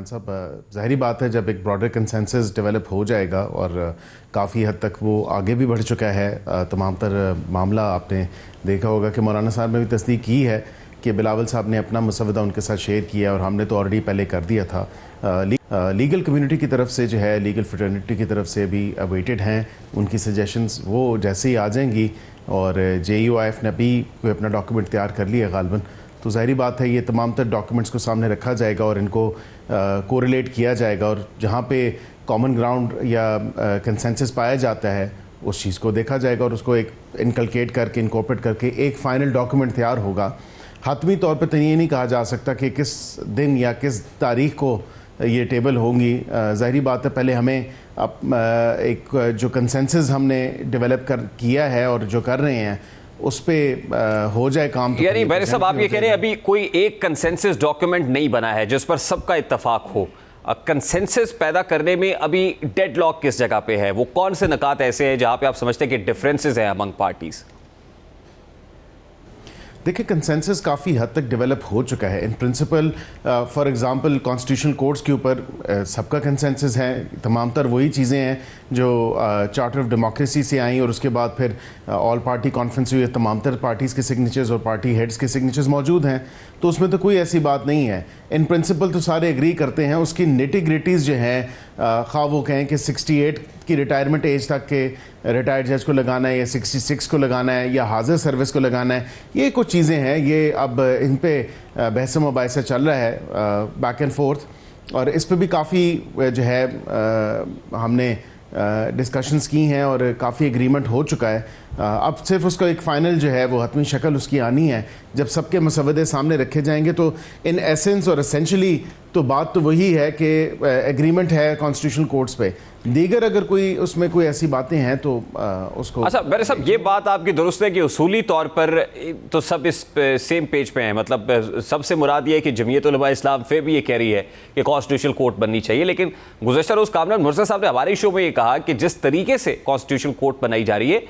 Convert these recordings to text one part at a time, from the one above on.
साहब, ज़ाहिरी बात है जब एक ब्रॉडर कंसेंसस डेवलप हो जाएगा और काफ़ी हद तक वो आगे भी बढ़ चुका है, तमाम तर मामला आपने देखा होगा कि मौलाना साहब ने भी तस्दीक की है कि बिलावल साहब ने अपना मसवदा उनके साथ शेयर किया और हमने तो ऑलरेडी पहले कर दिया था। लीगल कम्युनिटी की तरफ से जो है, लीगल फ्रेटर्निटी की तरफ से भी अवेटेड हैं उनकी सजेशंस, वो जैसे ही आ जाएंगी और JUIF ने भी कोई अपना डॉक्यूमेंट तैयार कर लिया गालबन, तो ज़ाहिरी बात है ये तमाम तर डॉक्यूमेंट्स को सामने रखा जाएगा और इनको कोरिलेट किया जाएगा और जहाँ पे कॉमन ग्राउंड या कंसेंसस पाया जाता है उस चीज़ को देखा जाएगा और उसको एक इनकलकेट करके, इनकॉर्पोरेट करके एक फ़ाइनल डॉक्यूमेंट तैयार होगा। हतमी तौर पे तो ये नहीं कहा जा सकता कि किस दिन या किस तारीख को ये टेबल होंगी। ज़ाहिरी बात है पहले हमें एक जो कंसेंसस हमने डेवलप किया है और जो कर रहे हैं उस पे हो जाए काम। यानी बैरिस्टर साहब आप ये कह रहे हैं अभी कोई एक कंसेंसस डॉक्यूमेंट नहीं बना है जिस पर सबका इत्तफाक हो। कंसेंसस पैदा करने में अभी डेडलॉक किस जगह पे है? वो कौन से नकात ऐसे हैं जहां पे आप समझते हैं कि डिफरेंसेस हैं अमंग पार्टीज? देखिए, कंसेंसस काफ़ी हद तक डेवलप हो चुका है in principle. For example constitutional codes के ऊपर सबका कंसेंसस है। तमाम तर वही चीज़ें हैं जो चार्टर ऑफ डेमोक्रेसी से आई और उसके बाद फिर ऑल पार्टी कॉन्फ्रेंस हुई, तमाम तर पार्टीज़ के सिग्नेचर्स और पार्टी हेड्स के सिग्नेचर्स मौजूद हैं, तो उसमें तो कोई ऐसी बात नहीं है। इन प्रिंसिपल तो सारे एग्री करते हैं। उसकी निटी-ग्रिटीज़ जो हैं, खा वो कहें कि 68 की रिटायरमेंट एज तक के रिटायर्ड जज को लगाना है या 66 को लगाना है या हाजिर सर्विस को लगाना है, ये कुछ चीज़ें हैं। ये अब इन पे बहस मुबाहिसा चल रहा है बैक एंड फोर्थ, और इस पे भी काफ़ी जो है हमने डिस्कशंस की हैं और काफ़ी एग्रीमेंट हो चुका है। अब सिर्फ उसका एक फ़ाइनल जो है वो हतमी शक्ल उसकी आनी है। जब सबके मसवदे सामने रखे जाएंगे तो इन एसेंस और एसेंशली तो बात तो वही है कि एग्रीमेंट है कॉन्स्टिट्यूशनल कोर्ट्स पे। दीगर अगर कोई उसमें कोई ऐसी बातें हैं तो उसको। अच्छा बैरिस्टर साहब, ये बात आपकी दुरुस्त है कि उसूली तौर पर तो सब इस सेम पेज पे हैं। मतलब सबसे मुराद ये है कि जमीयत उलमा इस्लाम फिर भी ये कह रही है कि कॉन्स्टिट्यूशनल कोर्ट बननी चाहिए, लेकिन गुज़श्ता रोज़ कामरान मुर्तज़ा साहब ने हमारे शो में ये कहा कि जिस तरीके से कॉन्स्टिट्यूशनल कोर्ट बनाई जा रही है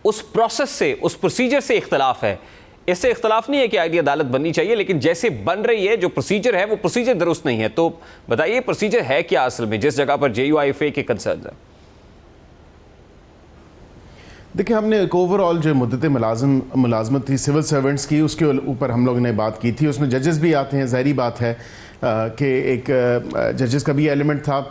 उस प्रोसेस से, उस प्रोसीजर से इख्तलाफ है। इससे इख्तलाफ नहीं है कि आईडी अदालत बननी चाहिए, लेकिन जैसे बन रही है जो प्रोसीजर है वो प्रोसीजर दुरुस्त नहीं है। तो बताइए प्रोसीजर है क्या असल में जिस जगह पर JUIFA के कंसर्न है? देखिए, हमने एक ओवरऑल जो मुद्दत मुलाजमत थी सिविल सर्वेंट्स की, उसके ऊपर हम लोगों ने बात की थी। उसमें जजेस भी आते हैं, ज़ाहिरी बात है कि एक जजेस का भी एलिमेंट था,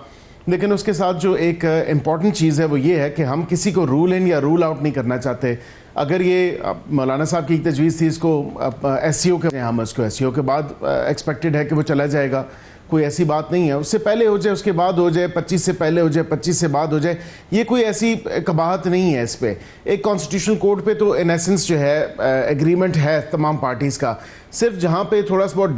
लेकिन उसके साथ जो एक इम्पॉर्टेंट चीज़ है वो ये है कि हम किसी को रूल इन या रूल आउट नहीं करना चाहते। अगर ये मौलाना साहब की एक तजवीज़ थी इसको SCO के, हम उसको SCO के बाद एक्सपेक्टेड है कि वो चला जाएगा, कोई ऐसी बात नहीं है। उससे पहले हो जाए, उसके बाद हो जाए, 25 से पहले हो जाए, 25 से बाद हो जाए, ये कोई ऐसी कबाहत नहीं है इस पर। एक कॉन्स्टिट्यूशनल कोड पे तो इन एसेंस जो है एग्रीमेंट है तमाम पार्टीज़ का। सिर्फ जहाँ पे थोड़ा सा बहुत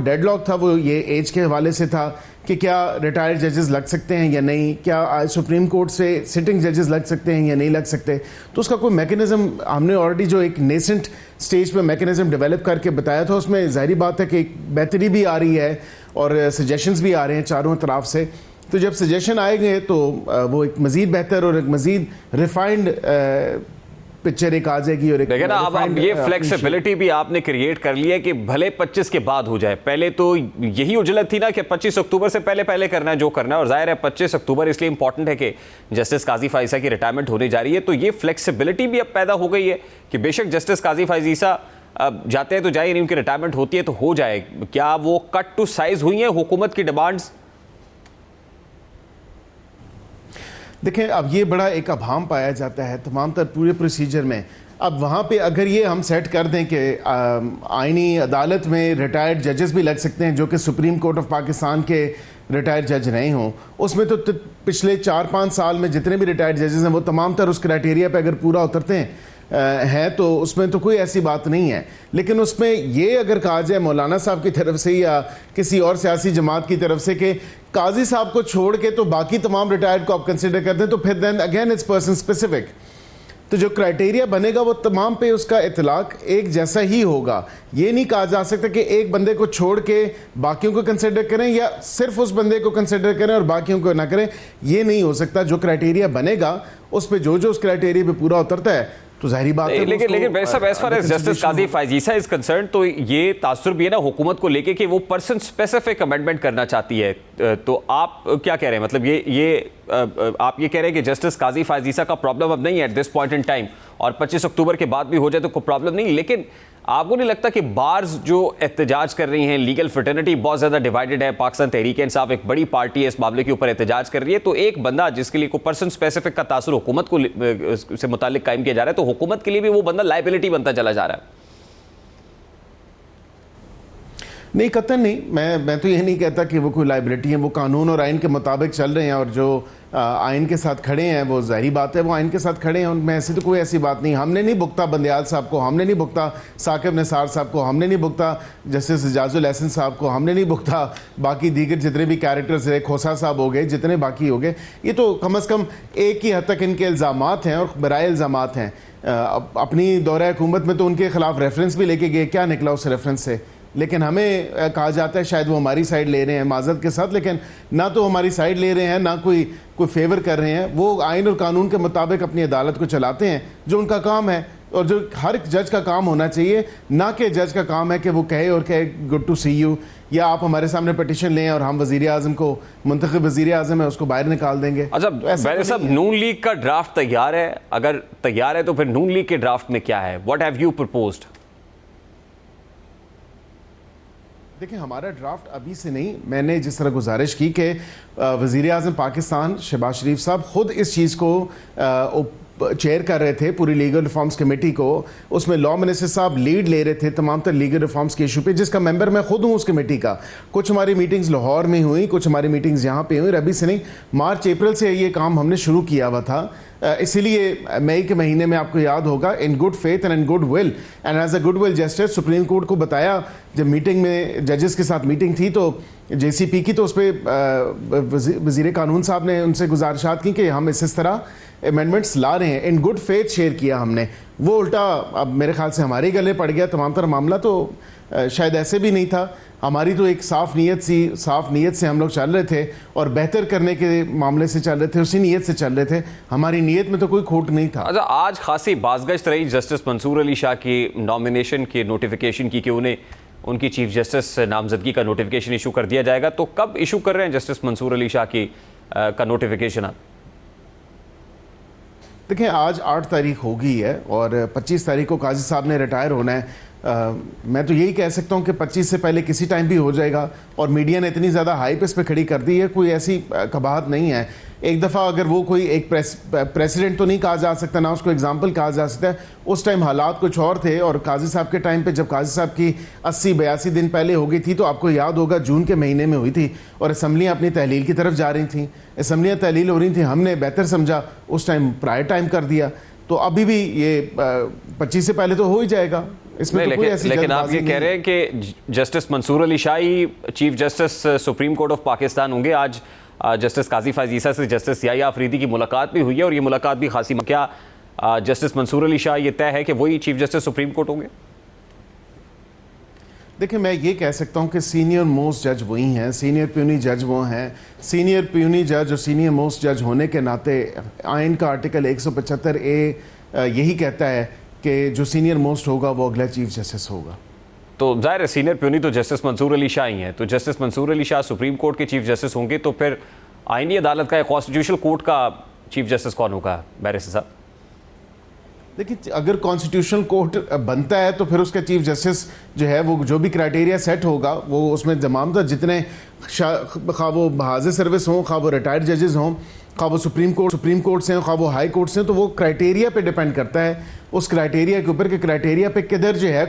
डेडलॉक था वो ये एज के हवाले से था कि क्या रिटायर्ड जजेस लग सकते हैं या नहीं, क्या सुप्रीम कोर्ट से सिटिंग जजेस लग सकते हैं या नहीं लग सकते। तो उसका कोई मैकेनिज़्म हमने ऑलरेडी जो एक नेसेंट स्टेज पे मैकेनिज़्म डेवलप करके बताया था, उसमें ज़ाहिरी बात है कि एक बेहतरी भी आ रही है और सजेशंस भी आ रहे हैं चारों तरफ से। तो जब सजेशन आएंगे तो वो एक मज़ीद बेहतर और एक मज़ीद रिफाइंड पिक्चर एक आ जाएगी। और लेकिन अब ये फ्लेक्सिबिलिटी भी आपने क्रिएट कर ली है कि भले 25 के बाद हो जाए। पहले तो यही उजलत थी ना कि 25 अक्टूबर से पहले करना है जो करना है, और जाहिर है 25 अक्टूबर इसलिए इंपॉर्टेंट है कि जस्टिस काजी फाइज़ा की रिटायरमेंट होने जा रही है। तो ये फ्लेक्सिबिलिटी भी अब पैदा हो गई है कि बेशक जस्टिस काजी फाइज़ा जाते हैं तो जाए, नहीं उनकी रिटायरमेंट होती है तो हो जाए। क्या वो कट टू साइज हुई है हुकूमत की डिमांड्स? देखें, अब ये बड़ा एक अभाम पाया जाता है तमाम तर पूरे प्रोसीजर में। अब वहाँ पे अगर ये हम सेट कर दें कि आईनी अदालत में रिटायर्ड जजेस भी लग सकते हैं जो कि सुप्रीम कोर्ट ऑफ पाकिस्तान के रिटायर्ड जज रहे हों, उसमें तो पिछले 4-5 साल में जितने भी रिटायर्ड जजेस हैं वो तमाम तर उस क्राइटेरिया पे अगर पूरा उतरते हैं तो उसमें तो कोई ऐसी बात नहीं है। लेकिन उसमें ये अगर कहा जाए मौलाना साहब की तरफ से या किसी और सियासी जमात की तरफ से कि काजी साहब को छोड़ के तो बाकी तमाम रिटायर्ड को आप कंसिडर करते हैं, तो फिर then again it's person specific. तो जो क्राइटेरिया बनेगा वो तमाम पे उसका इतलाक एक जैसा ही होगा। ये नहीं कहा जा सकता कि एक बंदे को छोड़ के बाकियों को कंसिडर करें या सिर्फ उस बंदे को कंसिडर करें और बाकियों को ना करें। ये नहीं हो सकता। जो क्राइटेरिया बनेगा उस पर जो उस क्राइटेरिया पे पूरा उतरता है तो जाहिर बात है लेकिन भाई साहब, as far as justice Qazi Faez Isa is concerned, तो ये तासुर भी है ना हुकूमत को लेके कि वो पर्सन स्पेसिफिक अमेंडमेंट करना चाहती है। तो आप क्या कह रहे हैं, मतलब आप ये कह रहे हैं कि जस्टिस काजी फैज ईसा का प्रॉब्लम अब नहीं है at this point in time, और 25 अक्टूबर के बाद भी हो जाए तो कोई प्रॉब्लम नहीं, लेकिन आपको नहीं लगता कि बार्स जो एहतजाज कर रही हैं, लीगल फ्रेटर्निटी बहुत ज़्यादा डिवाइडेड है, पाकिस्तान तहरीक इंसाफ एक बड़ी पार्टी है, इस मामले के ऊपर एहतजाज कर रही है, तो एक बंदा जिसके लिए कोई पर्सन स्पेसिफिक का तासुर हुकूमत को से मुतालिक कायम किया जा रहा है, तो हुकूमत के लिए भी वो बंदा लायबिलिटी बनता चला जा रहा है। नहीं, कतई नहीं। मैं तो ये नहीं कहता कि वो कोई लाइबिलिटी है। वो कानून और आइन के मुताबिक चल रहे हैं, और जो आइन के साथ खड़े हैं वो जाहिर बात है वो आइन के साथ खड़े हैं। उनमें ऐसी तो कोई ऐसी बात नहीं। हमने नहीं भुगता बंदयाल साहब को, हमने नहीं भुगता साकिब निसार साहब को, हमने नहीं भुगता जस्टिस इजाजुल एहसन साहब को, हमने नहीं भुगता बाकी दीगर जितने भी कैरेक्टर्स रहे, खोसा साहब हो गए, जितने बाकी हो गए। ये तो कम अज़ कम एक ही हद तक इनके इल्ज़ामात हैं और बराए इल्ज़ामात हैं। अपनी दौरा हुकूमत में तो उनके खिलाफ रेफरेंस भी लेके गए, क्या निकला उस रेफरेंस से? लेकिन हमें कहा जाता है शायद वो हमारी साइड ले रहे हैं माजरत के साथ, लेकिन ना तो हमारी साइड ले रहे हैं, ना कोई फेवर कर रहे हैं। वो आइन और कानून के मुताबिक अपनी अदालत को चलाते हैं, जो उनका काम है और जो हर जज का काम होना चाहिए। ना कि जज का काम है कि वो कहे और कहे गुड टू सी यू, या आप हमारे सामने पटिशन लें और हम वज़ीर आज़म को, मुंतखब वज़ीर आज़म है, उसको बाहर निकाल देंगे। अच्छा बैरिस्टर साहब, नून लीग का ड्राफ्ट तैयार है? अगर तैयार है तो फिर नून लीग के ड्राफ्ट में क्या है? What have you proposed? देखिए, हमारा ड्राफ्ट अभी से नहीं। मैंने जिस तरह गुजारिश की कि वज़ीर आज़म पाकिस्तान शहबाज शरीफ साहब ख़ुद इस चीज़ को चेयर कर रहे थे, पूरी लीगल रिफॉर्म्स कमेटी को। उसमें लॉ मिनिस्टर साहब लीड ले रहे थे तमाम तर लीगल रिफॉर्म्स के इशू पे, जिसका मेंबर मैं खुद हूँ उस कमेटी का। कुछ हमारी मीटिंग्स लाहौर में हुई, कुछ हमारी मीटिंग्स यहाँ पे हुई। अभी से नहीं, मार्च अप्रैल से ये काम हमने शुरू किया हुआ था। इसीलिए मई के महीने में आपको याद होगा, in good faith and in good will and as a good will justice, supreme court को बताया जब मीटिंग में जजेस के साथ मीटिंग थी तो JCP की, तो उस पर वज़ीर कानून साहब ने उनसे गुजारिशात की कि हम इस तरह अमेंडमेंट्स ला रहे हैं। इन गुड फेथ शेयर किया हमने। वो उल्टा अब मेरे ख्याल से हमारे गले पड़ गया तमाम तरह मामला। तो शायद ऐसे भी नहीं था। हमारी तो एक साफ़ नीयत से हम लोग चल रहे थे और बेहतर करने के मामले से चल रहे थे, उसी नीयत से चल रहे थे। हमारी नीयत में तो कोई खोट नहीं था। अच्छा, आज खासी बाज़गश्त रही जस्टिस मंसूर अली शाह की नॉमिनेशन के नोटिफिकेशन की कि उन्हें उनकी चीफ जस्टिस नामजदगी का नोटिफिकेशन इशू कर दिया जाएगा। तो कब इशू कर रहे हैं जस्टिस मंसूर अली शाह की का नोटिफिकेशन? आप देखिए, आज 8 तारीख हो गई है और 25 तारीख को काजी साहब ने रिटायर होना है। मैं तो यही कह सकता हूँ कि 25 से पहले किसी टाइम भी हो जाएगा। और मीडिया ने इतनी ज़्यादा हाइप इस पे खड़ी कर दी है, कोई ऐसी कबाहत नहीं है। एक दफ़ा अगर वो कोई एक प्रेसिडेंट तो नहीं कहा जा सकता, ना उसको एग्जाम्पल कहा जा सकता है। उस टाइम हालात कुछ और थे, और काजी साहब के टाइम पे जब काजी साहब की 80-82 दिन पहले हो गई थी, तो आपको याद होगा जून के महीने में हुई थी और असम्बलियाँ अपनी तहलील की तरफ जा रही थी, असम्बलियाँ तहलील हो रही थी। हमने बेहतर समझा उस टाइम प्रायर टाइम कर दिया। तो अभी भी ये 25 से पहले तो हो ही जाएगा। इसमें तो कोई ऐसी लेकिन आप ये कह रहे हैं कि जस्टिस मंसूर अली शाह ही chief justice supreme court of Pakistan होंगे। आज जस्टिस काजी फैज ईसा से जस्टिस याहिया अफरीदी की मुलाकात भी हुई है और ये मुलाकात भी खासी। क्या जस्टिस मंसूर अली शाह ये तय है कि वही चीफ जस्टिस सुप्रीम कोर्ट होंगे? देखिए, मैं ये कह सकता हूँ कि सीनियर मोस्ट जज वही हैं, सीनियर प्यूनी जज वो हैं। सीनियर प्यूनी जज और सीनियर मोस्ट जज होने के नाते आइन का आर्टिकल 175A यही कहता है कि जो सीनियर मोस्ट होगा वो अगला चीफ जस्टिस होगा। तो जाहिर है सीनियर प्यूनी तो जस्टिस मंसूर अली शाह ही हैं। तो justice Mansoor Ali Shah supreme court के चीफ जस्टिस होंगे, तो फिर आइनी अदालत का, कॉन्स्टिट्यूशनल कोर्ट का चीफ जस्टिस कौन होगा बैरिस्टर साहब? देखिए, अगर कॉन्स्टिट्यूशनल कोर्ट बनता है तो फिर उसका चीफ जस्टिस जो है वो जो भी क्राइटेरिया सेट होगा वो उसमें तमाम जितने खा वो बहाज़ सर्विस हों, खा वो रिटायर्ड जजेस हों, खा वो सुप्रीम कोर्ट से हों, खा वो हाई कोर्ट से हों, तो वो क्राइटेरिया पे डिपेंड करता है। उस क्राइटेरिया के ऊपर के क्राइटेरिया पे किधर जो है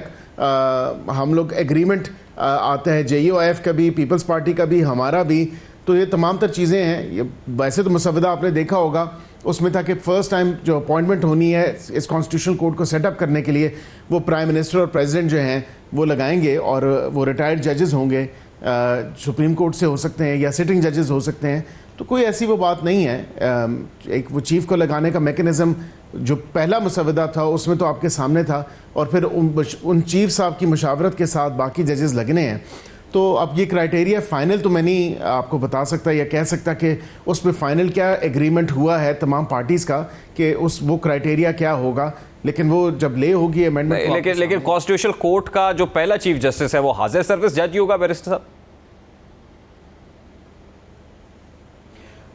हम लोग एग्रीमेंट आता है, JUIF का भी, पीपल्स पार्टी का भी, हमारा भी। तो ये तमाम तर चीज़ें हैं। ये वैसे तो मसवदा आपने देखा होगा, उसमें था कि फ़र्स्ट टाइम जो अपॉइंटमेंट होनी है इस कॉन्स्टिट्यूशनल कोर्ट को सेटअप करने के लिए, वो प्राइम मिनिस्टर और प्रेसिडेंट जो हैं वो लगाएंगे, और वो रिटायर्ड जजेस होंगे, सुप्रीम कोर्ट से हो सकते हैं या सिटिंग जजेस हो सकते हैं। तो कोई ऐसी वो बात नहीं है। एक वो चीफ़ को लगाने का मेकनिज़म जो पहला मसवदा था उसमें तो आपके सामने था, और फिर उन चीफ साहब की मुशावरत के साथ बाकी जजेस लगने हैं। तो अब ये क्राइटेरिया फाइनल तो मैं नहीं आपको बता सकता या कह सकता कि उस पर फाइनल क्या एग्रीमेंट हुआ है तमाम पार्टीज़ का कि उस वो क्राइटेरिया क्या होगा, लेकिन वो जब ले होगी अमेंडमेंट। लेकिन कॉन्स्टिट्यूशनल कोर्ट का जो पहला चीफ जस्टिस है वो हाजिर सर्विस जज ही होगा बैरिस्टर साहब?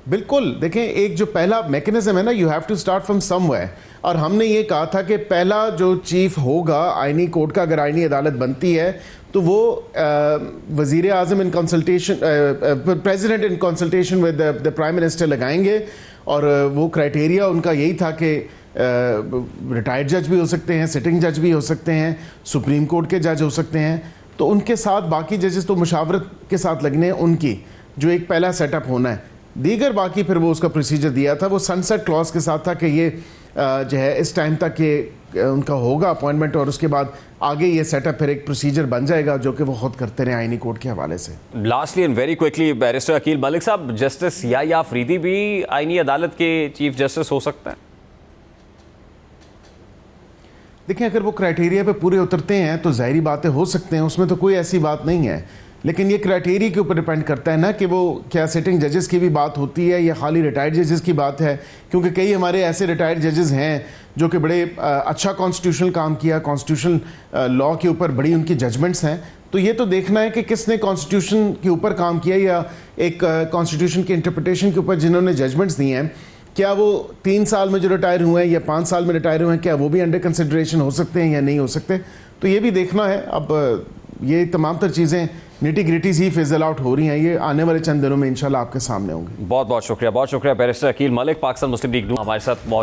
बिल्कुल, देखें एक जो पहला मैकेनिज्म है ना, you have to start from somewhere, और हमने ये कहा था कि पहला जो चीफ होगा आईनी कोर्ट का, अगर आईनी अदालत बनती है तो वो वज़ीर आज़म in consultation, president in consultation with the prime minister लगाएंगे, और वो क्राइटेरिया उनका यही था कि रिटायर्ड जज भी हो सकते हैं, सिटिंग जज भी हो सकते हैं, सुप्रीम कोर्ट के जज हो सकते हैं, तो उनके साथ बाकी जजेस तो मुशावरत के साथ लगने हैं उनकी, जो एक पहला सेटअप होना है। दीगर बाकी फिर वो उसका प्रोसीजर दिया था, वो सनसेट क्लॉज के साथ था कि ये जो है इस टाइम तक ये उनका होगा अपॉइंटमेंट, और उसके बाद आगे ये सेटअप फिर एक प्रोसीजर बन जाएगा जो कि वो खुद करते रहे आईनी कोर्ट के हवाले से। Lastly and very quickly barrister Aqeel Malik साहब, जस्टिस याह्या अफरीदी भी आईनी अदालत के चीफ जस्टिस हो सकता है? देखिए अगर वो क्राइटेरिया पे पूरे उतरते हैं तो ज़ाहिरी बातें हो सकते हैं, उसमें तो कोई ऐसी बात नहीं है, लेकिन ये क्राइटेरिया के ऊपर डिपेंड करता है ना कि वो क्या सिटिंग जजेस की भी बात होती है या खाली रिटायर्ड जजेस की बात है, क्योंकि कई हमारे ऐसे रिटायर्ड जजेस हैं जो कि बड़े अच्छा कॉन्स्टिट्यूशनल काम किया, कॉन्स्टिट्यूशनल लॉ के ऊपर बड़ी उनकी जजमेंट्स हैं, तो ये तो देखना है कि किसने कॉन्स्टिट्यूशन के ऊपर काम किया या एक कॉन्स्टिट्यूशन की इंटरप्रिटेशन के ऊपर जिन्होंने जजमेंट्स दी हैं, क्या वो 3 साल में जो रिटायर हुए हैं या 5 साल में रिटायर हुए हैं, क्या वो भी अंडर कंसिडरेशन हो सकते हैं या नहीं हो सकते, तो ये भी देखना है। अब ये तमाम तर चीज़ें निटी ग्रिटीज ही फिजल आउट हो रही हैं, ये आने वाले चंद दिनों में इंशाल्लाह आपके सामने होंगी। बहुत बहुत शुक्रिया बैरिस्टर अकील मलिक, पाकिस्तान मुस्लिम लीग हमारे साथ मौजूद।